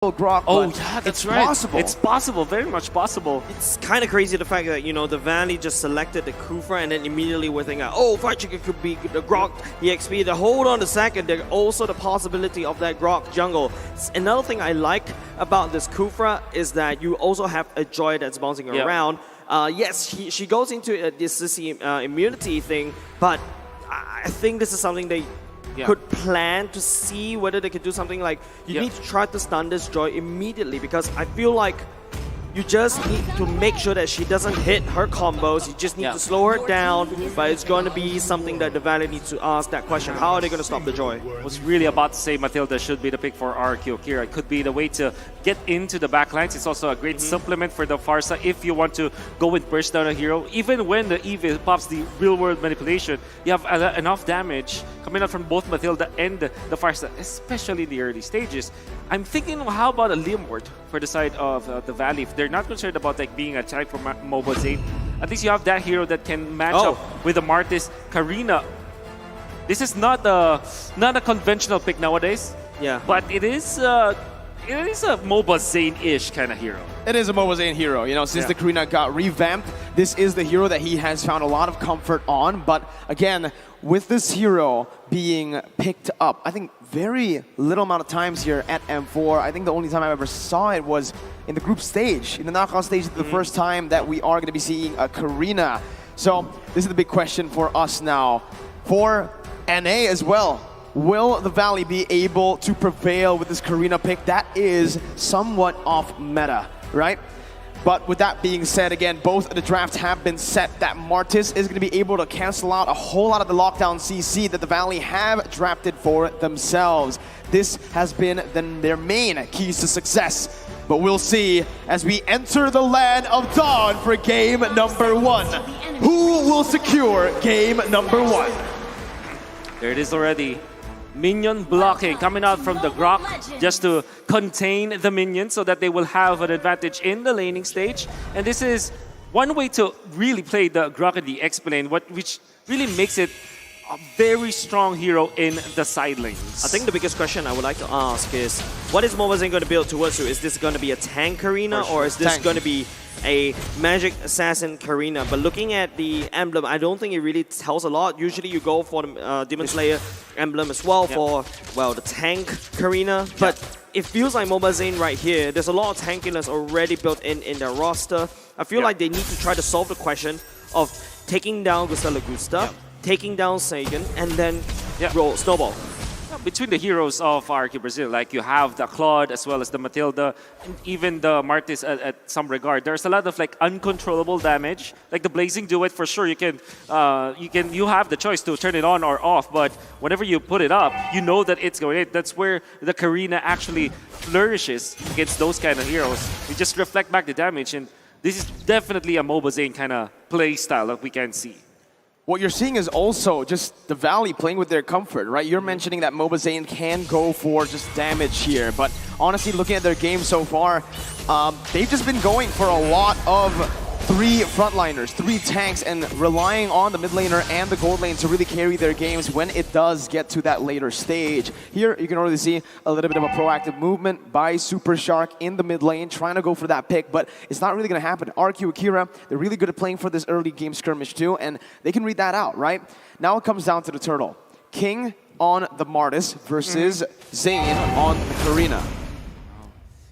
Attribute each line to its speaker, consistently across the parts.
Speaker 1: Grok.
Speaker 2: Oh yeah, that's right.
Speaker 1: Possible.
Speaker 2: It's possible, very much possible.
Speaker 3: It's kind of crazy the fact that, you know, the Valley just selected the Kufra and then immediately we're thinking, oh, Fried Chicken could be the Grok EXP. The hold on a second, there's also the possibility of that Grok jungle. Another thing I like about this Kufra is that you also have a Joy that's bouncing around. Yes, she goes into this immunity thing, but I think this is something they could plan to see whether they could do something like you need to try to stun this Joy immediately, because I feel like you just need to make sure that she doesn't hit her combos. You just need to slow her down, but it's going to be something that the Valley needs to ask that question. How are they going to stop the Joy?
Speaker 2: I was really about to say Matilda should be the pick for RRQ Akira. It could be the way to get into the backlines. It's also a great supplement for the Pharsa if you want to go with burst down a hero. Even when the Eve pops the real world manipulation, you have enough damage coming out from both Matilda and the Pharsa, especially in the early stages. I'm thinking, how about a Liam for the side of the Valley? If they're not concerned about like being a type for Mobile Zane, at least you have that hero that can match up with the Martis. Karina, this is not a conventional pick nowadays. Yeah, but it is a Mobile Zane-ish kind of hero.
Speaker 1: It is a Mobile Zane hero. You know, since the Karina got revamped, this is the hero that he has found a lot of comfort on. But again, with this hero being picked up, I think very little amount of times here at M4. I think the only time I ever saw it was in the group stage, in the knockout stage, the first time that we are going to be seeing a Karina. So this is the big question for us now. For NA as well, will the Valley be able to prevail with this Karina pick? That is somewhat off meta, right? But with that being said, again, both of the drafts have been set. That Martis is going to be able to cancel out a whole lot of the lockdown CC that the Valley have drafted for themselves. This has been their main keys to success. But we'll see as we enter the land of Dawn for game number 1. Who will secure game number 1?
Speaker 2: There it is already. Minion blocking coming out from the Grok just to contain the minions so that they will have an advantage in the laning stage. And this is one way to really play the Grok in the X lane, which really makes it a very strong hero in the side lanes.
Speaker 3: I think the biggest question I would like to ask is, what is Mobile Zane going to build towards you? Is this going to be a tank Karina, or is this going to be a magic assassin Karina? But looking at the emblem, I don't think it really tells a lot. Usually you go for the Demon Slayer emblem as well for, well, the tank Karina. But it feels like Mobile Zane right here, there's a lot of tankiness already built in their roster. I feel like they need to try to solve the question of taking down Gusta Lagusta, taking down Sagan, and then roll Snowball.
Speaker 2: Between the heroes of RRQ Brazil, like you have the Claude as well as the Matilda, and even the Martis at some regard, there's a lot of like uncontrollable damage. Like the Blazing Duet, for sure, you have the choice to turn it on or off, but whenever you put it up, you know that it's going in. That's where the Karina actually flourishes against those kind of heroes. You just reflect back the damage, and this is definitely a Mobile Zane kind of play style that we can see.
Speaker 1: What you're seeing is also just the Valley playing with their comfort, right? You're mentioning that Mobile Zane can go for just damage here, but honestly, looking at their game so far, they've just been going for a lot of 3 frontliners, 3 tanks, and relying on the mid laner and the gold lane to really carry their games when it does get to that later stage. Here, you can already see a little bit of a proactive movement by Super Shark in the mid lane, trying to go for that pick, but it's not really going to happen. RRQ Akira, they're really good at playing for this early game skirmish too, and they can read that out, right? Now it comes down to the turtle. King on the Martis versus Zane on the Karina.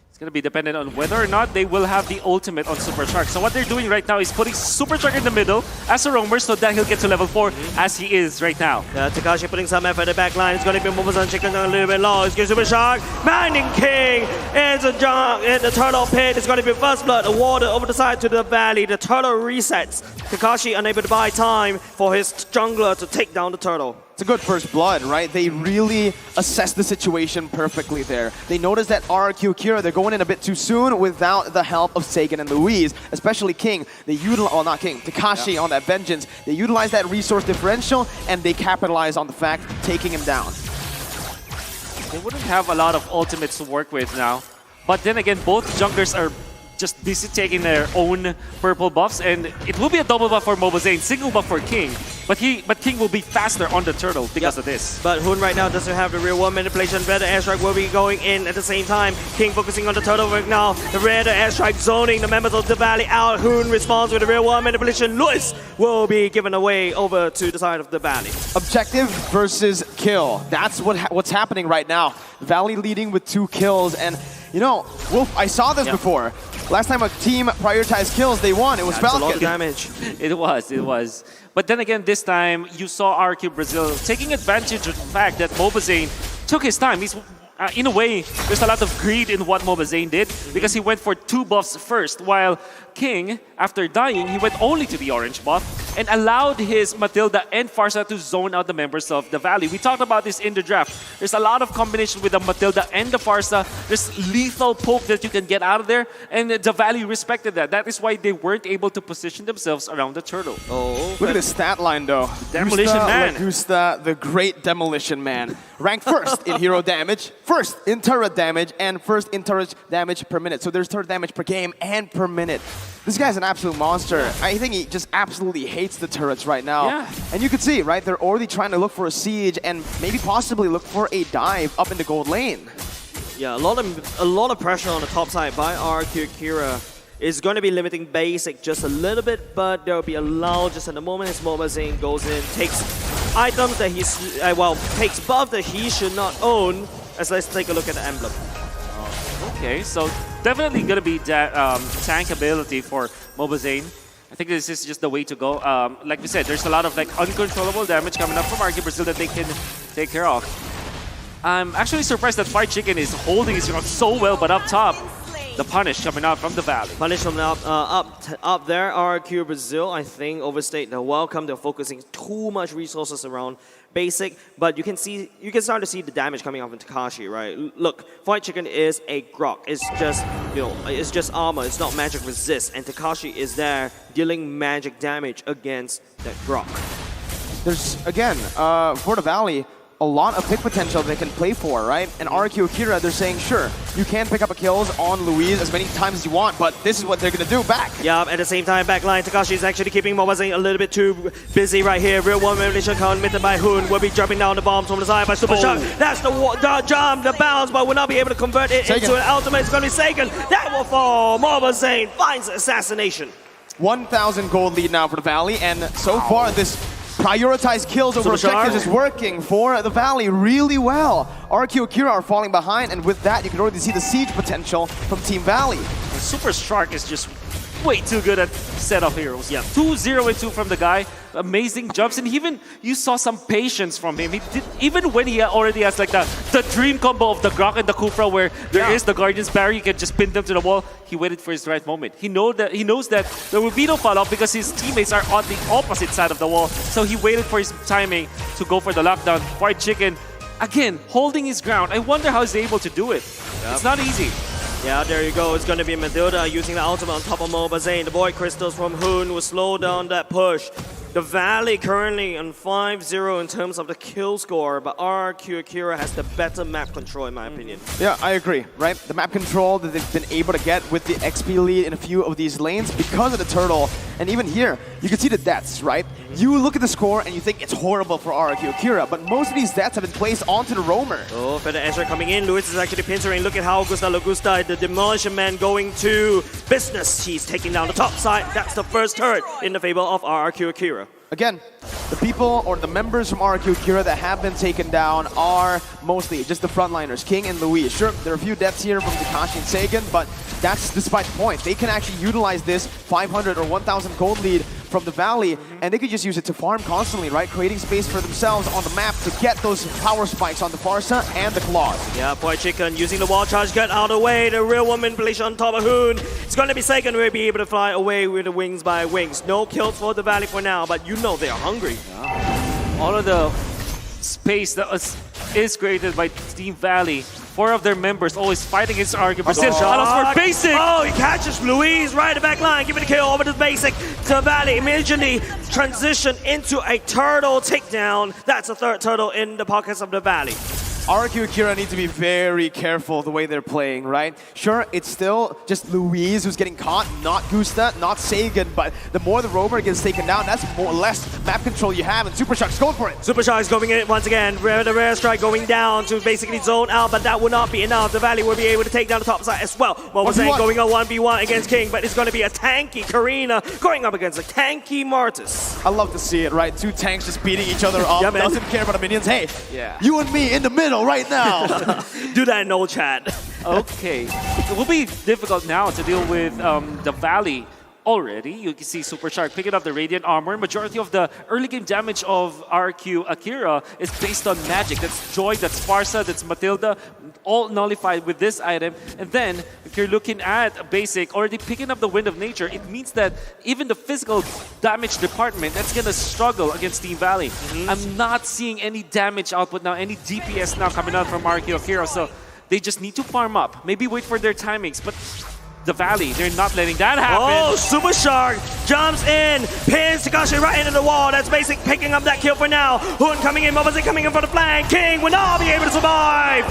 Speaker 2: It's going to be dependent on whether or not they will have the ultimate on Super Shark. So what they're doing right now is putting Super Shark in the middle as a roamer so that he'll get to level 4 as he is right now.
Speaker 3: Takashi putting some effort at the back line. It's going to be Mobile Zane chicken a little bit low. It's going to Super Shark. Minding King is a jump in the turtle pit. It's going to be First Blood awarded over the side to the Valley. The turtle resets. Takashi unable to buy time for his jungler to take down the turtle.
Speaker 1: It's a good first blood, right? They really assess the situation perfectly there. They notice that RRQ Akira, they're going in a bit too soon without the help of Sagan and Louise, especially King. They utilize, well, not King, Takashi on that Vengeance. They utilize that resource differential and they capitalize on the fact taking him down.
Speaker 2: They wouldn't have a lot of ultimates to work with now. But then again, both junglers are just busy taking their own purple buffs, and it will be a double buff for Mobile Zane, single buff for King. But King will be faster on the turtle because of this.
Speaker 3: But Hoon right now doesn't have the real world manipulation. Red airstrike will be going in at the same time. King focusing on the turtle right now. The red airstrike zoning the members of the valley out. Hoon responds with the real world manipulation. Lewis will be given away over to the side of the valley.
Speaker 1: Objective versus kill. That's what's happening right now. Valley leading with 2 kills, and you know, Wolf, I saw this before. Last time a team prioritized kills, they won. It was
Speaker 3: That's
Speaker 1: Falcon.
Speaker 3: a lot of damage.
Speaker 2: It was. But then again, this time, you saw RRQ Brazil taking advantage of the fact that Mobazane took his time. He's, in a way, there's a lot of greed in what Mobazane did because he went for 2 buffs first, while King, after dying, he went only to the orange buff and allowed his Matilda and Farsa to zone out the members of the Valley. We talked about this in the draft. There's a lot of combination with the Matilda and the Farsa. There's lethal poke that you can get out of there, and the Valley respected that. That is why they weren't able to position themselves around the turtle.
Speaker 3: Oh,
Speaker 1: Look at the stat line, though.
Speaker 2: Demolition Man.
Speaker 1: Gusta, the great Demolition Man. Ranked first in hero damage, first in turret damage, and first in turret damage per minute. So there's turret damage per game and per minute. This guy's an absolute monster. I think he just absolutely hates the turrets right now.
Speaker 2: Yeah.
Speaker 1: And you can see, right, they're already trying to look for a siege and maybe possibly look for a dive up in the gold lane.
Speaker 3: yeah, a lot of pressure on the top side by RRQ Akira. Is going to be limiting basic just a little bit, but there will be a lull just in the moment as Mobazane goes in, takes items that he's, takes buff that he should not own. As let's take a look at the emblem.
Speaker 2: Okay, so definitely going to be tank ability for Mobazane. I think this is just the way to go. Like we said, there's a lot of like uncontrollable damage coming up from RRQ Brazil that they can take care of. I'm actually surprised that Fried Chicken is holding his ground so well, but up top, the punish coming out from the Valley.
Speaker 3: Punish from up there. RRQ Brazil, I think, overstayed the welcome. They're focusing too much resources around basic, but you can start to see the damage coming off in Takashi, right? Look, Fried Chicken is a grok. It's just, you know, it's just armor. It's not magic resist, and Takashi is there dealing magic damage against that grok.
Speaker 1: There's, again, for the Valley, a lot of pick potential they can play for, right? And RRQ Akira, they're saying, sure, you can pick up a kills on Louise as many times as you want, but this is what they're going to do back.
Speaker 3: Yeah, at the same time, backline, Takashi is actually keeping Mobazane a little bit too busy right here. Real one manipulation committed by Hoon will be dropping down the bombs from the side by Super Shock. That's the jump, the bounce, but will not be able to convert it into an ultimate. It's going to be Sagan. That will fall. Mobazane finds assassination.
Speaker 1: 1,000 gold lead now for the Valley, and so far this prioritized kills over objectives is working for the Valley really well. RRQ Akira are falling behind, and with that, you can already see the siege potential from Team Valley.
Speaker 2: Super Shark is just way too good at setup heroes. Yeah, 2-0 and 2 from the guy. Amazing jumps, and even you saw some patience from him. He did, even when he already has like the dream combo of the Grok and the Kufra, where there is the Guardian's Barrier, you can just pin them to the wall. He waited for his right moment. He knows that there will be no follow-up because his teammates are on the opposite side of the wall. So he waited for his timing to go for the lockdown. Fried Chicken, again, holding his ground. I wonder how he's able to do it. It's not easy.
Speaker 3: Yeah, there you go. It's going to be Matilda using the ultimate on top of Mobazane. The Void Crystals from Hoon will slow down that push. The Valley currently on 5-0 in terms of the kill score, but RRQ Akira has the better map control in my opinion.
Speaker 1: Yeah, I agree, right? The map control that they've been able to get with the XP lead in a few of these lanes because of the turtle. And even here, you can see the deaths, right? You look at the score and you think it's horrible for RRQ Akira, but most of these deaths have been placed onto the roamer.
Speaker 3: Oh, Feather Ezra coming in. Lewis is actually pincering. Look at how Augusta, the Demolition Man, going to business. He's taking down the top side. That's the first turret in the favor of RRQ Akira.
Speaker 1: Again, the people or the members from RRQ Akira that have been taken down are mostly just the frontliners, King and Louise. Sure, there are a few deaths here from Takashi and Sagan, but that's despite the point. They can actually utilize this 500 or 1,000 gold lead from the Valley, and they could just use it to farm constantly, right? Creating space for themselves on the map to get those power spikes on the Farsa and the Claws.
Speaker 3: Yeah, Fried Chicken using the wall charge, get out of the way. The real one manipulation on top of Hoon. It's going to be Sagan will be able to fly away with the wings by wings. No kills for the Valley for now, but you know they are hungry.
Speaker 2: All of the space that is created by Team Valley. 4 of their members always fighting against RRQ Brazil. Allows for basic.
Speaker 3: Oh, he catches Louise right at the back line. Giving the kill over to basic. To Valley immediately transition into a turtle takedown. That's the third turtle in the pockets of the Valley.
Speaker 1: RRQ Akira need to be very careful the way they're playing, right? Sure, it's still just Louise who's getting caught, not Gusta, not Sagan, but the more the rover gets taken down, that's more less map control you have, and Super Shark's going for it.
Speaker 3: Super Shark's going in once again. The rare strike going down to basically zone out, but that will not be enough. The Valley will be able to take down the top side as well. What was saying going on 1v1 against King, but it's going to be a tanky Karina going up against a tanky Martis.
Speaker 1: I love to see it, right? Two tanks just beating each other up.
Speaker 3: Yeah, man.
Speaker 1: Doesn't care about the minions. Hey,
Speaker 2: Yeah.
Speaker 1: you and me in the middle right now.
Speaker 3: Do that in no chat.
Speaker 2: Okay. It will be difficult now to deal with the Valley already. You can see Super Shark picking up the Radiant Armor. Majority of the early game damage of RRQ Akira is based on magic. That's Joy, that's Farsa, that's Matilda, all nullified with this item. And then, if you're looking at basic, already picking up the Wind of Nature, it means that even the physical damage department, that's gonna struggle against Team Valley. I'm not seeing any damage output now, any DPS now coming out from RRQ Akira, so they just need to farm up. Maybe wait for their timings, but the Valley, they're not letting that happen.
Speaker 3: Oh, Super Shark jumps in, pins Takashi right into the wall. That's Basic picking up that kill for now. Hoon coming in, Mobazin coming in for the flank. King will not be able to survive.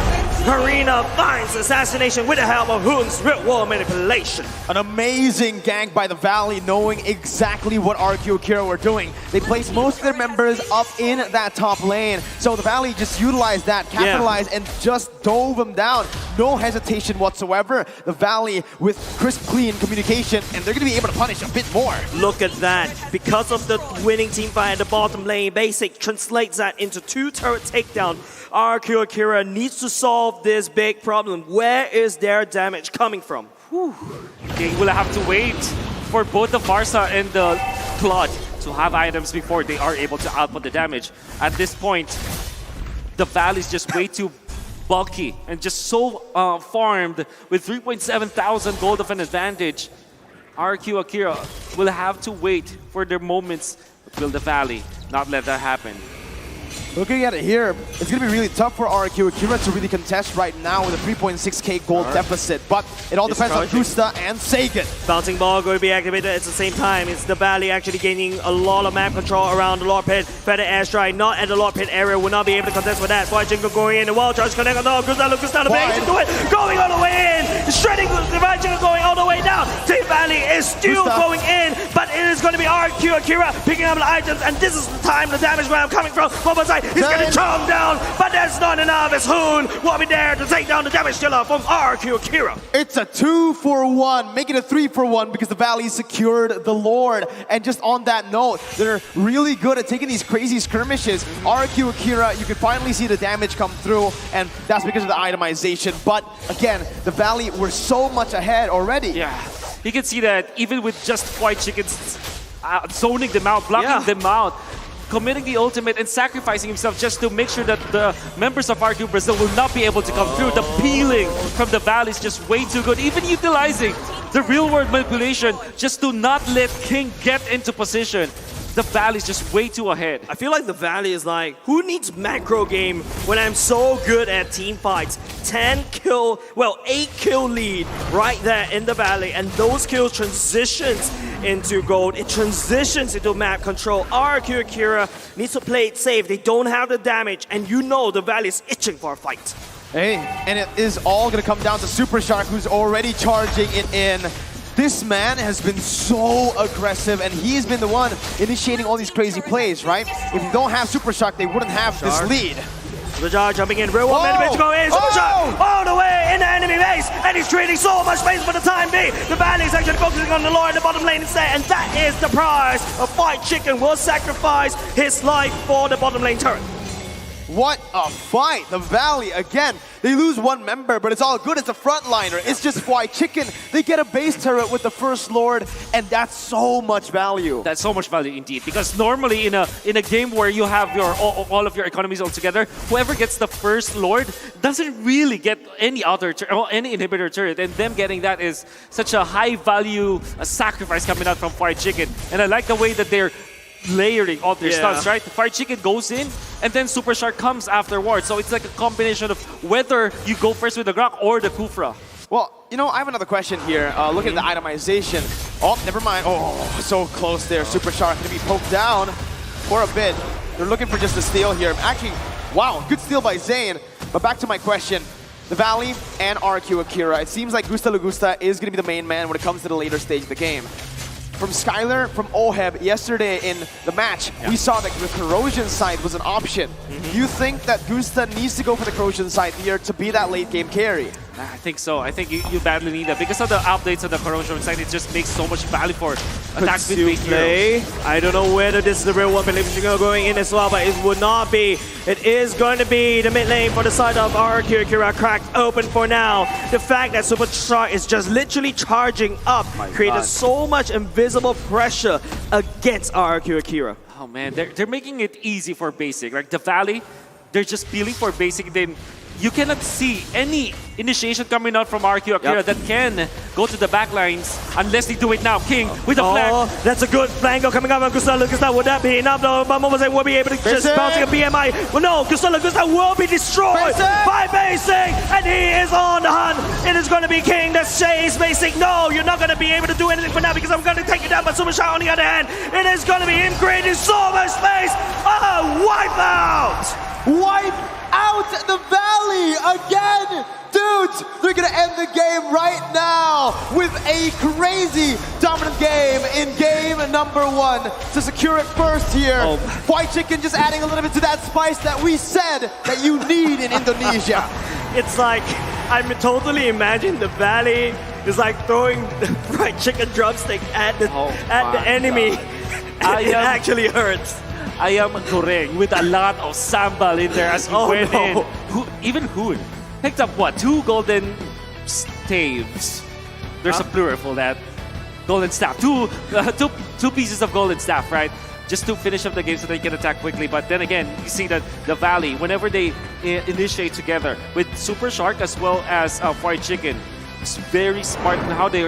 Speaker 3: Karina finds assassination with the help of Hoon's Rip Wall manipulation.
Speaker 1: An amazing gank by the Valley, knowing exactly what RRQ Akira were doing. They placed most of their members up in that top lane. So the Valley just utilized that, capitalized, and just dove them down. No hesitation whatsoever. The Valley with crisp, clean communication, and they're going to be able to punish a bit more.
Speaker 3: Look at that. Because of the winning team fight at the bottom lane, Basic translates that into 2 turret takedown. RRQ Akira needs to solve this big problem. Where is their damage coming from?
Speaker 2: They will have to wait for both the Farsa and the Claude to have items before they are able to output the damage. At this point, the Valley is just way too bulky and just so farmed with 3.7 thousand gold of an advantage. RRQ Akira will have to wait for their moments. Will the Valley not let that happen?
Speaker 1: Looking at it here, it's going to be really tough for RRQ Akira to really contest right now with a 3.6k gold deficit, but it all depends on Gusta and Sagan.
Speaker 3: Bouncing ball going to be activated at the same time. It's the Valley actually gaining a lot of map control around the Lord Pit. Better airstrike, not at the Lord Pit area, will not be able to contest with that. White Jingle going in, the wall charge connect on the Gusta the base into it, going all the way in, shredding the White Jingle going all the way down. Team Valley is still going in, but it is going to be RRQ Akira picking up the items, and this is the time the damage round coming from. One side, he's going to chomp down, but that's not enough as Hoon will be there to take down the damage dealer from RRQ Akira.
Speaker 1: It's a 2-for-1, making it 3-for-1 because the Valley secured the Lord. And just on that note, they're really good at taking these crazy skirmishes. RRQ Akira, you can finally see the damage come through, and that's because of the itemization. But again, the Valley were so much ahead already.
Speaker 2: Yeah, you can see that even with just White Chickens zoning them out, blocking them out, committing the ultimate and sacrificing himself just to make sure that the members of RRQ Brazil will not be able to come through. The peeling from the Valley is just way too good. Even utilizing the real-world manipulation just to not let King get into position. The Valley is just way too ahead.
Speaker 3: I feel like the Valley is like, who needs macro game when I'm so good at team fights? 8 kill lead right there in the Valley, and those kills transitions into gold. It transitions into map control. RRQ Akira needs to play it safe. They don't have the damage, and you know the Valley is itching for a fight.
Speaker 1: Hey, and it is all going to come down to Super Shark, who's already charging it in. This man has been so aggressive, and he's been the one initiating all these crazy plays, right? If you don't have Super Shark, they wouldn't have this lead.
Speaker 3: The Jar jumping in, real one to go in, Super Shark all the way in the enemy base, and he's creating so much space for the time being. The Valley is actually focusing on the Lord in the bottom lane instead, and that is the prize. A White Chicken will sacrifice his life for the bottom lane turret.
Speaker 1: What a fight! The Valley, again, they lose one member, but it's all good. It's a frontliner. It's just White Chicken. They get a base turret with the first Lord, and that's so much value.
Speaker 2: That's so much value indeed. Because normally in a game where you have your all of your economies all together, whoever gets the first Lord doesn't really get any any inhibitor turret, and them getting that is such a high value sacrifice coming out from White Chicken. And I like the way that they're layering all their stuns, right? The Fried Chicken goes in, and then Super Shark comes afterwards. So it's like a combination of whether you go first with the Grok or the Kufra.
Speaker 1: Well, you know, I have another question here. Looking at the itemization. Oh, never mind. Oh, so close there. Super Shark going to be poked down for a bit. They're looking for just a steal here. Actually, wow, good steal by Zane. But back to my question. The Valley and RRQ Akira, it seems like Gusta Lagusta is going to be the main man when it comes to the later stage of the game. From Skylar, from Oheb, yesterday in the match, we saw that the Corrosion side was an option. Do you think that Gusta needs to go for the Corrosion side here to be that late game carry?
Speaker 2: I think so. I think you badly need that. Because of the updates of the Corrosion side, it just makes so much value for attack between heroes.
Speaker 3: I don't know whether this is the real one. Believe you're going in as well, but it would not be. It is going to be the mid lane for the side of RRQ Akira cracked open for now. The fact that Superstar is just literally charging up created so much invisible pressure against RRQ Akira.
Speaker 2: Oh man, they're making it easy for basic. Like the Valley, they're just peeling for basic. Then you cannot see any initiation coming out from RRQ Akira that can go to the backlines unless they do it now. King with a flank.
Speaker 3: That's a good flank coming up on Gusta Lagusta. Would that be enough though? But Momose will be able to just bouncing a BMI. Well, no, Gusta Lagusta will be destroyed by Basic, and he is on the hunt. It is going to be King that says Basic, no, you're not going to be able to do anything for now because I'm going to take you down. But Superstar on the other hand, it is going to be him creating so much space. Wipe out!
Speaker 4: Wipe out the Valley again! Dudes, they're gonna end the game right now with a crazy dominant game in game number 1 to secure it first here. White Chicken just adding a little bit to that spice that we said that you need in Indonesia.
Speaker 3: It's like, I'm totally imagining the Valley is like throwing the fried chicken drumstick at the enemy. It actually hurts.
Speaker 2: I am Goreng with a lot of sambal in there as he went in. Even Hoon picked up what? 2 golden staves. There's a plural for that. Golden staff. Two pieces of golden staff, right? Just to finish up the game so they can attack quickly. But then again, you see that the Valley, whenever they initiate together with Super Shark as well as Fried Chicken, it's very smart in how they are